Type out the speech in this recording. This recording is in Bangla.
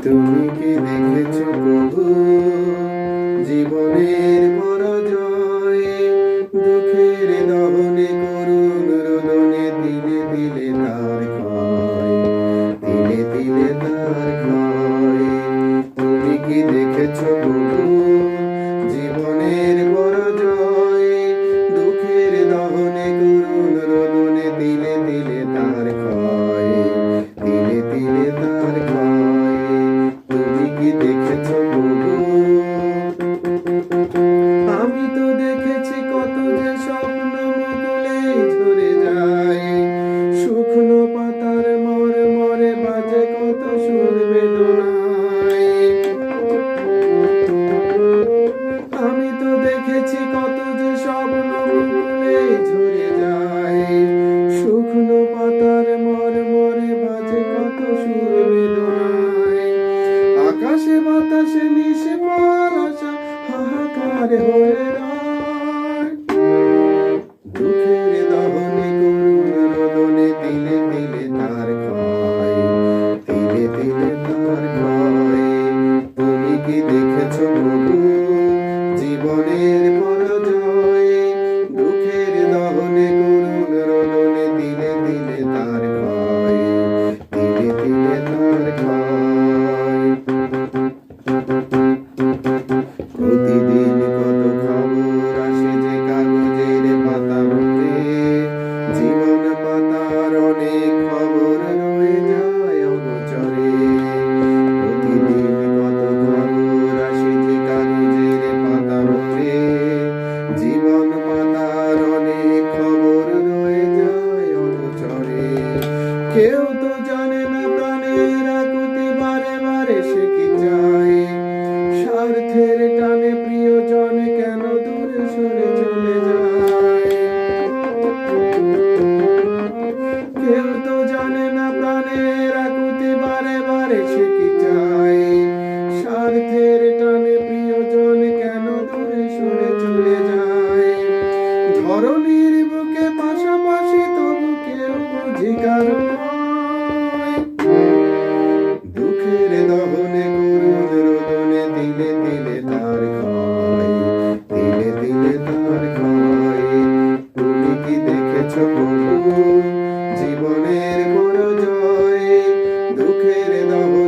তুমি কি দেখেছো কবু জীবনের পরাজয়ে, দুঃখের দহনে করুণ রোদনে দিলে দিলে তার ক্ষয়, দিলে দিলে তার ক্ষয়। তুমি কি দেখেছো কবু জীবনের পরাজয়ে, দুঃখের দহনে করুণ রোদনে দিলে দিলে তার ক্ষয়, দিলে দিলে তার ক্ষয়। তুমি কি দেখেছো কবু? আমি তো দেখেছি কত যে স্বপ্ন মুকুলে ঝরে যায়, শুকনো পাতার মরে মরে বাজে কত সুর বেদনায়। আমি তো দেখেছি কত যে স্বপ্ন মুকুলে ঝরে যায়, শুকনো পাতার মরে মরে বাজে কত সুর বেদনায়। আকাশে বাতাসে নিশিমার আশা হাহাকার হয়ে রয়, দুঃখের দহনে করুণ রোদনে দিলে দিলে তার ক্ষয়, দিলে দিলে তার ক্ষয়। তুমি কি দেখেছো কবু জীবনের পরাজয়ে, দুঃখের দহনে করুণ রোদনে দিলে দিলে তার ক্ষয়, দিলে দিলে তার ক্ষয়। প্রতিদিন কত খবর আসে যে কাগজের পাতা ভরে, জীবন পাতার অনেক খবর রয়ে যায় অগোচরে। প্রতিদিন কত খবর আসে যে কাগজের পাতা ভরে, জীবন পাতার অনেক খবর রয়ে যায় অগোচরে। কেউ তো জানে না প্রাণের আকুতি বারে বারে সে কি চায়, স্বার্থের টানে প্রিয়জন কেন দূরে সরে চলে যায়। কেউ তো জানে না প্রাণের আকুতি বারে বারে সে কি চায়, স্বার্থের টানে প্রিয়জন কেন দূরে সরে চলে যায়। ধরনীর বুকে পাশাপাশি তবু কেউ বুঝি কারণ নয়, দুঃখের দহনে করুণ রোদনে দিলে দিলে তার ক্ষয়, দিলে দিলে তার ক্ষয়। তুমি কি দেখেছো কবু জীবনের পরাজয়ে, দুঃখের দহনে